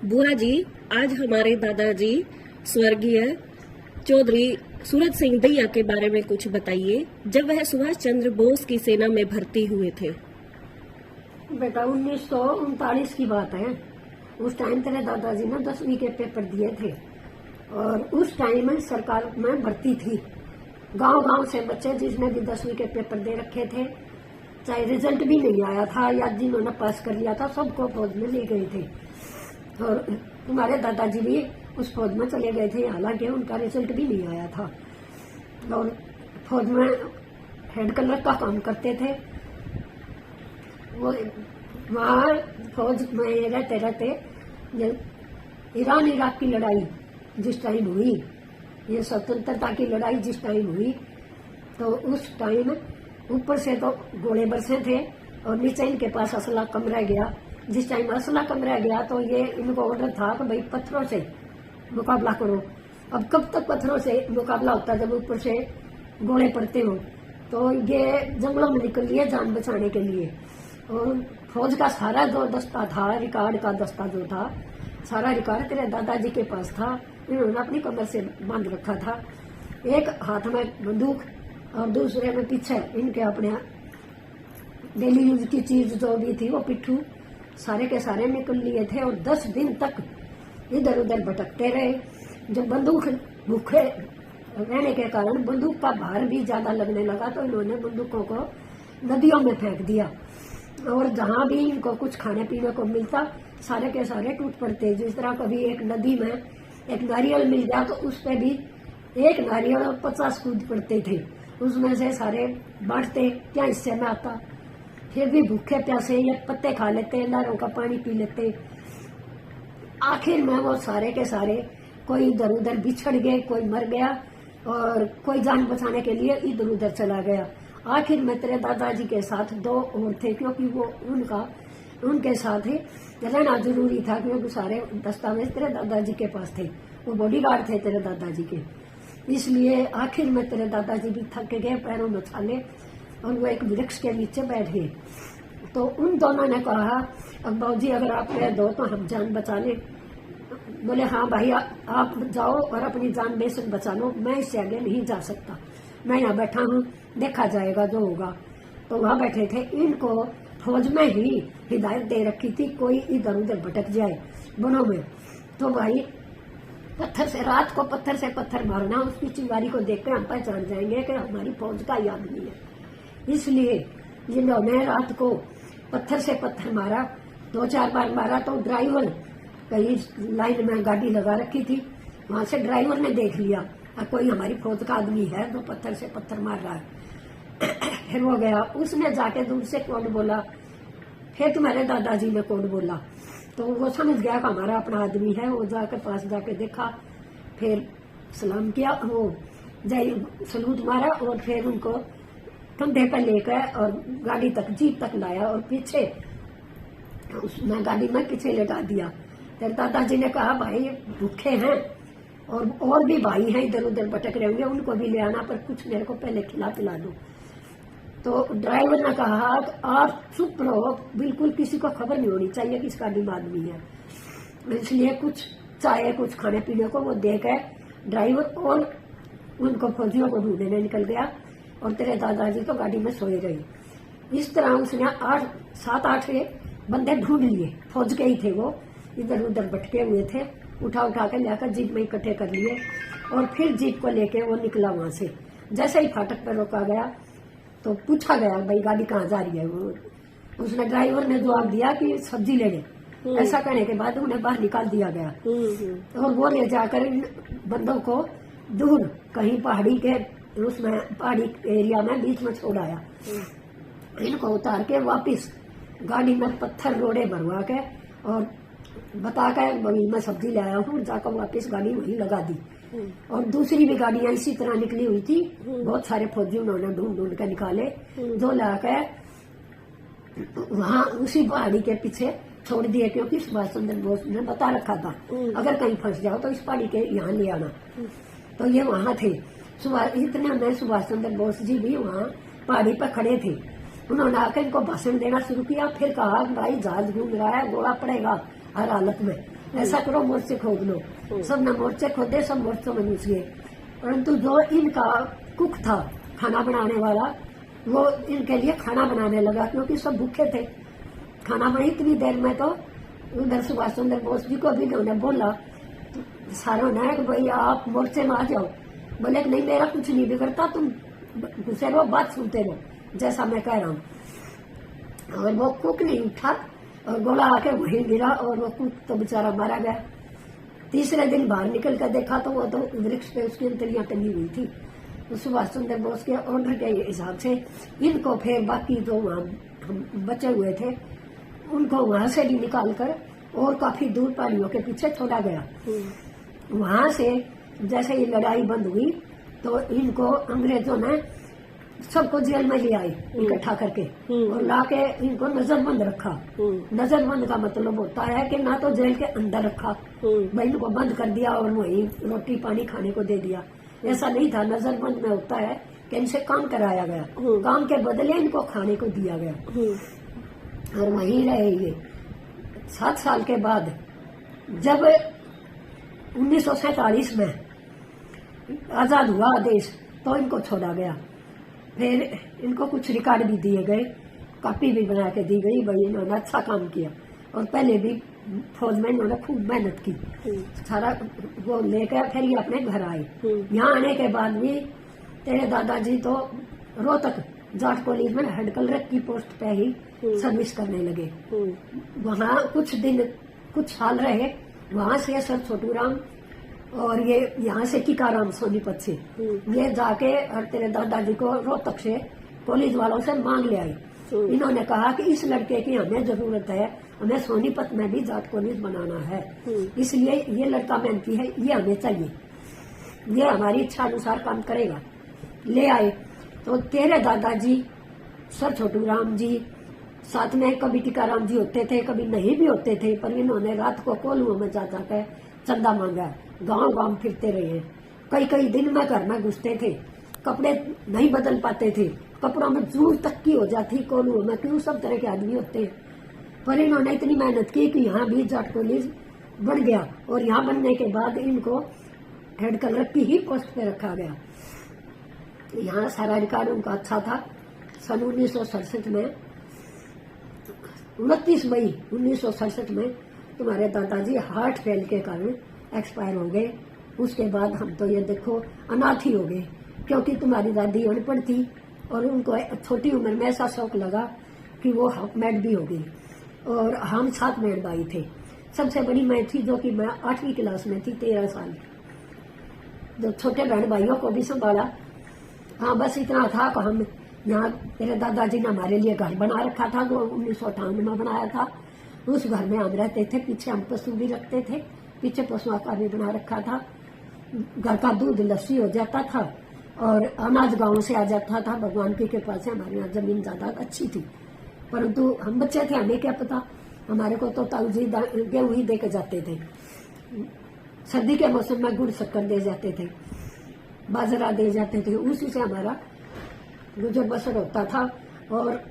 बुआ जी, आज हमारे दादाजी स्वर्गीय चौधरी सूरज सिंह दैया के बारे में कुछ बताइए, जब वह सुभाष चंद्र बोस की सेना में भर्ती हुए थे। बेटा 1939 की बात है। उस टाइम तेरे दादाजी ने 10वीं के पेपर दिए थे और उस टाइम में सरकार में भर्ती थी। गांव गांव से बच्चे जिसने भी 10वीं के पेपर दे रखे थे, चाहे रिजल्ट भी नहीं आया था या जिन्होंने पास कर लिया था, सबको फौज में ले गए थे। और तुम्हारे दादाजी भी उस फौज में चले गए थे, हालांकि उनका रिजल्ट भी नहीं आया था। और फौज में हेड क्लर्क का काम करते थे। वो वहाँ फौज में रहते रहते ईरान इराक की लड़ाई जिस टाइम हुई, ये स्वतंत्रता की लड़ाई जिस टाइम हुई, तो उस टाइम ऊपर से तो गोले बरसे थे और नीचे इनके पास असला कम रह गया। जिस टाइम असला कम रह गया तो ये इनको ऑर्डर था कि भाई पत्थरों से मुकाबला करो। अब कब तक पत्थरों से मुकाबला होता जब ऊपर से गोले पड़ते हो। तो ये जंगलों में निकल लिए जान बचाने के लिए। और फौज का सारा जो दस्ता था, रिकॉर्ड का दस्ता जो था, सारा रिकॉर्ड तेरे दादाजी के पास था। इन्होंने अपनी कमर से बांध रखा था, एक हाथ में बंदूक और दूसरे में पीछे इनके अपने डेली यूज की चीज जो भी थी वो पिट्ठू सारे के सारे निकल लिए थे। और 10 दिन तक इधर उधर भटकते रहे। जब बंदूक भूखे रहने के कारण बंदूक का भार भी ज्यादा लगने लगा तो इन्होंने बंदूकों को नदियों में फेंक दिया। और जहां भी इनको कुछ खाने पीने को मिलता, सारे के सारे टूट पड़ते। जिस तरह कभी एक नदी में एक नारियल मिल गया तो उस पर भी एक नारियल और 50 कूद पड़ते थे। उसमें से सारे बांटते, क्या हिस्से में आता। फिर भी भूखे प्यासे ये पत्ते खा लेते, नारों का पानी पी लेते। आखिर में वो सारे के सारे कोई इधर उधर बिछड़ गए, कोई मर गया और कोई जान बचाने के लिए इधर उधर चला गया। आखिर में तेरे दादाजी के साथ 2 और थे, क्योंकि वो उनके साथ ही रहना जरूरी था, क्योंकि सारे दस्तावेज तेरे दादाजी के पास थे। वो बॉडीगार्ड थे तेरे दादाजी के। इसलिए आखिर में तेरे दादाजी भी थक गए, पैरों में छाले, और वो एक वृक्ष के नीचे बैठ गए। तो उन दोनों ने कहा, अब बाबूजी अगर आप कह दो तो हम जान बचा ले। बोले हाँ भाई, आप जाओ और अपनी जान बेशक बचा लो, मैं इससे आगे नहीं जा सकता। मैं यहाँ बैठा हूँ, देखा जाएगा जो होगा। तो वहाँ बैठे थे। इनको फौज में ही हिदायत दे रखी थी, कोई इधर उधर भटक जाए वनों में तो भाई पत्थर से, रात को पत्थर से पत्थर मारना, उसकी चिंगारी को देखकर हम पहचान जाएंगे कि हमारी फौज का ही आदमी है। इसलिए जिन्होंने रात को पत्थर से पत्थर मारा, 2-4 बार मारा, तो ड्राइवर कहीं लाइन में गाड़ी लगा रखी थी, वहां से ड्राइवर ने देख लिया कोई हमारी फौज का आदमी है तो पत्थर से पत्थर मार रहा है। फिर वो गया, उसने जाके दूर से कोड बोला। फिर तुम्हारे दादाजी ने कोड बोला तो वो समझ गया कि हमारा अपना आदमी है। वो जाकर पास जाके देखा, फिर सलाम किया, वो जय सलूट मारा और फिर उनको कंधे पर लेकर और गाड़ी तक, जीप तक लाया और पीछे उसने गाड़ी में पीछे लगा दिया। तेरे दादाजी ने कहा, भाई भूखे हैं और भी भाई हैं इधर उधर भटक रहे होंगे, उनको भी ले आना, पर कुछ मेरे को पहले खिला पिला दो। तो ड्राइवर ने कहा, आप चुप रहो, बिल्कुल किसी को खबर नहीं होनी चाहिए कि इसका गाड़ी में आदमी है। इसलिए कुछ चाय, कुछ खाने पीने को वो देकर ड्राइवर और उनको फौजियों को ढूंढने निकल गया और तेरे दादाजी तो गाड़ी में सोए रहे। इस तरह उसने 7-8 बंदे ढूंढ लिए, फौज के ही थे वो, इधर उधर भटके हुए थे। उठा के लाकर जीप में इकट्ठे कर लिए और फिर जीप को लेके वो निकला वहां से। जैसे ही फाटक पर रोका गया तो पूछा गया, भाई गाड़ी कहाँ जा रही है। वो उसने, ड्राइवर ने जवाब दिया कि सब्जी लेने। ऐसा कहने के बाद उन्हें बाहर निकाल दिया गया और वो ले जाकर इन बंदों को दूर कहीं पहाड़ी के उसमें, पहाड़ी एरिया में बीच में छोड़ आया। इनको उतार के वापिस गाड़ी में पत्थर रोड़े भरवा के और बता कर, मैं सब्जी ले आया हूँ, जाकर वापिस गाड़ी वहीं लगा दी। और दूसरी भी गाड़ियां इसी तरह निकली हुई थी। बहुत सारे फौजी उन्होंने ढूंढ ढूंढ के निकाले, जो लाकर वहां उसी पहाड़ी के पीछे छोड़ दिए, क्योंकि सुभाष चंद्र बोस ने बता रखा था अगर कहीं फंस जाओ तो इस पहाड़ी के यहाँ ले आना। तो ये वहां थे। इतने में सुभाष चंद्र बोस जी भी वहाँ पहाड़ी पर खड़े थे। उन्होंने आकर इनको भाषण देना शुरू किया। फिर कहा, भाई जहाज घूम रहा है, गोला पड़ेगा हर हालत में, ऐसा करो मोर्चे खोद लो। सबने मोर्चे खोदे, सब मोर्चों में घुस गए। परंतु जो इनका कुक था, खाना बनाने वाला, वो इनके लिए खाना बनाने लगा, क्योंकि सब भूखे थे। खाना बनी इतनी देर में तो उधर सुभाष चंद्र बोस जी को भी उन्होंने बोला सारों ने कि भाई आप मोर्चे में आ जाओ। बोले कि नहीं, मेरा कुछ नहीं बिगड़ता, तुम घुसे रहो, बात सुनते रहो जैसा मैं कह रहा हूँ। और वो कुक नहीं उठा और गोला आके वहीं गिरा और वो कुक तो बेचारा मारा गया। तीसरे दिन बाहर निकल कर देखा तो वो तो वृक्ष पे उसकी अंतरियां टंगी हुई थी। तो सुभाष चंद्र बोस के ऑर्डर के हिसाब से इनको फिर बाकी जो वहाँ बचे हुए थे उनको वहां से भी निकाल कर और काफी दूर पहाड़ियों के पीछे छोड़ा गया। वहां से जैसे ये लड़ाई बंद हुई तो इनको अंग्रेजों ने सबको जेल में ले आए इकट्ठा करके और लाके इनको नजरबंद रखा। नजरबंद का मतलब होता है कि ना तो जेल के अंदर रखा, भाई इनको बंद कर दिया और वही रोटी पानी खाने को दे दिया, ऐसा नहीं था। नजरबंद में होता है कि इनसे काम कराया गया, काम के बदले इनको खाने को दिया गया और वहीं रहे ये 7 साल के बाद। जब 1947 में आजाद हुआ देश तो इनको छोड़ा गया। फिर इनको कुछ रिकॉर्ड भी दिए गए, कॉपी भी बना के दी गई, भाई इन्होंने अच्छा काम किया। और पहले भी फौज में इन्होंने खूब मेहनत की, सारा वो लेकर फिर ये अपने घर आए। यहाँ आने के बाद भी तेरे दादाजी तो रोहतक जाट कॉलेज में हेड क्लर्क की पोस्ट पे ही सर्विस करने लगे। वहाँ कुछ साल रहे। वहाँ से सर छोटू राम और ये यहाँ से टीकाराम सोनीपत से ये जाके और तेरे दादाजी को रोहतक से कॉलेज वालों से मांग ले आए। इन्होंने कहा कि इस लड़के की हमें जरूरत है, हमें सोनीपत में भी जाट कॉलेज बनाना है, इसलिए ये लड़का मेहनती है, ये हमें चाहिए, ये हमारी इच्छा अनुसार काम करेगा। ले आए तो तेरे दादाजी सर छोटू राम जी साथ में कभी टीकाराम जी होते थे, कभी नहीं भी होते थे, पर इन्होंने रात को कोलुओं में जा जाकर चंदा मांगा, गांव गांव फिरते रहे। कई कई दिन में घर में घुसते थे, कपड़े नहीं बदल पाते थे, कपड़ों में जूर तक की हो जाती कोलुओं में, क्यों सब तरह के आदमी होते हैं। पर इन्होंने इतनी मेहनत की कि यहाँ भी जाट कॉलेज बन गया और यहाँ बनने के बाद इनको हेड क्लर्क की ही पोस्ट पे रखा गया। यहाँ सारा रिकॉर्ड उनका अच्छा था। सन 1967 में 29 मई 1967 में तुम्हारे दादाजी हार्ट फेल के कारण एक्सपायर हो गए। उसके बाद हम तो ये देखो अनाथ ही हो गए, क्योंकि तुम्हारी दादी अनपढ़ थी और उनको छोटी उम्र में ऐसा शौक लगा कि वो मैड भी हो गई। और हम 7 बहन भाई थे। सबसे बड़ी मैं थी जो कि मैं 8वीं क्लास में थी, 13 साल। जो छोटे बहन भाइयों को भी संभाला। हाँ, बस इतना था कि हम यहाँ मेरे दादाजी ने हमारे लिए घर बना रखा था जो 1958 में बनाया था। उस घर में हम रहते थे, पीछे हम पशु भी रखते थे, पीछे पशुओं का भी बना रखा था। घर का दूध लस्सी हो जाता था और अनाज गांव से आ जाता था। भगवान की कृपा से हमारे यहाँ जमीन जायदाद अच्छी थी, परंतु हम बच्चे थे, हमें क्या पता। हमारे को तो ताऊजी गेहूं ही दे के जाते थे। सर्दी के मौसम में गुड़ शक्कर दे जाते थे, बाजरा दे जाते थे, उसी से हमारा गुजर बसर होता था। और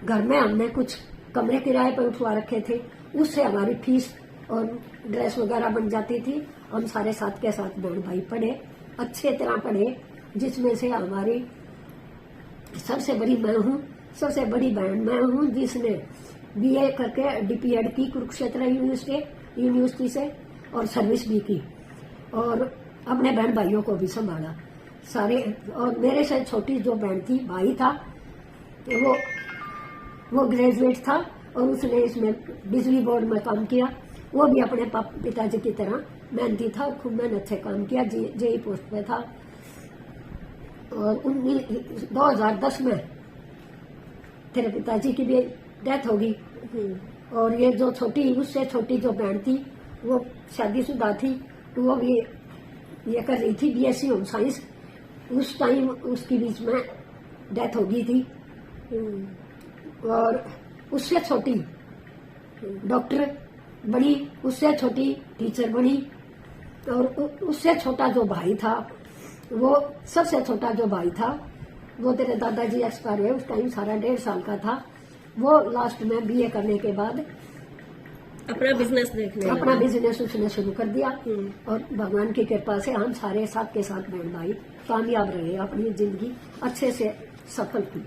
घर में हमने कुछ कमरे किराए पर उठवा रखे थे, उससे हमारी फीस और ड्रेस वगैरह बन जाती थी। हम सारे साथ के साथ बहन भाई पढ़े, अच्छे तरह पढ़े, जिसमें से हमारी सबसे बड़ी मैं हूँ, सबसे बड़ी बहन मैं हूँ जिसने बीए करके डीपीएड की कुरुक्षेत्र यूनिवर्सिटी से और सर्विस भी की और अपने बहन भाइयों को भी संभाला सारे। और मेरे से छोटी जो बहन थी, भाई था, वो ग्रेजुएट था और उसने इसमें बिजली बोर्ड में काम किया। वो भी अपने पिताजी की तरह मेहनती था, खूब मेहनत से काम किया, जेई पोस्ट पे था। और 2010 में तेरे पिताजी की भी डेथ होगी। और ये जो छोटी, उससे छोटी जो बहन थी वो शादीशुदा थी, तो वो भी ये कर रही थी बीएससी होम साइंस। उस टाइम उसकी बीच में डेथ हो गई थी। और उससे छोटी डॉक्टर बनी, उससे छोटी टीचर बनी। और उससे छोटा जो भाई था, वो सबसे छोटा जो भाई था वो तेरे दादाजी एक्सपायर हुए उस टाइम सारा 1.5 साल का था। वो लास्ट में बीए करने के बाद अपना बिजनेस देखने अपना लगा। बिजनेस उसने शुरू कर दिया और भगवान की कृपा से हम सारे साथ के साथ बहन भाई कामयाब रहे, अपनी जिंदगी अच्छे से सफल की।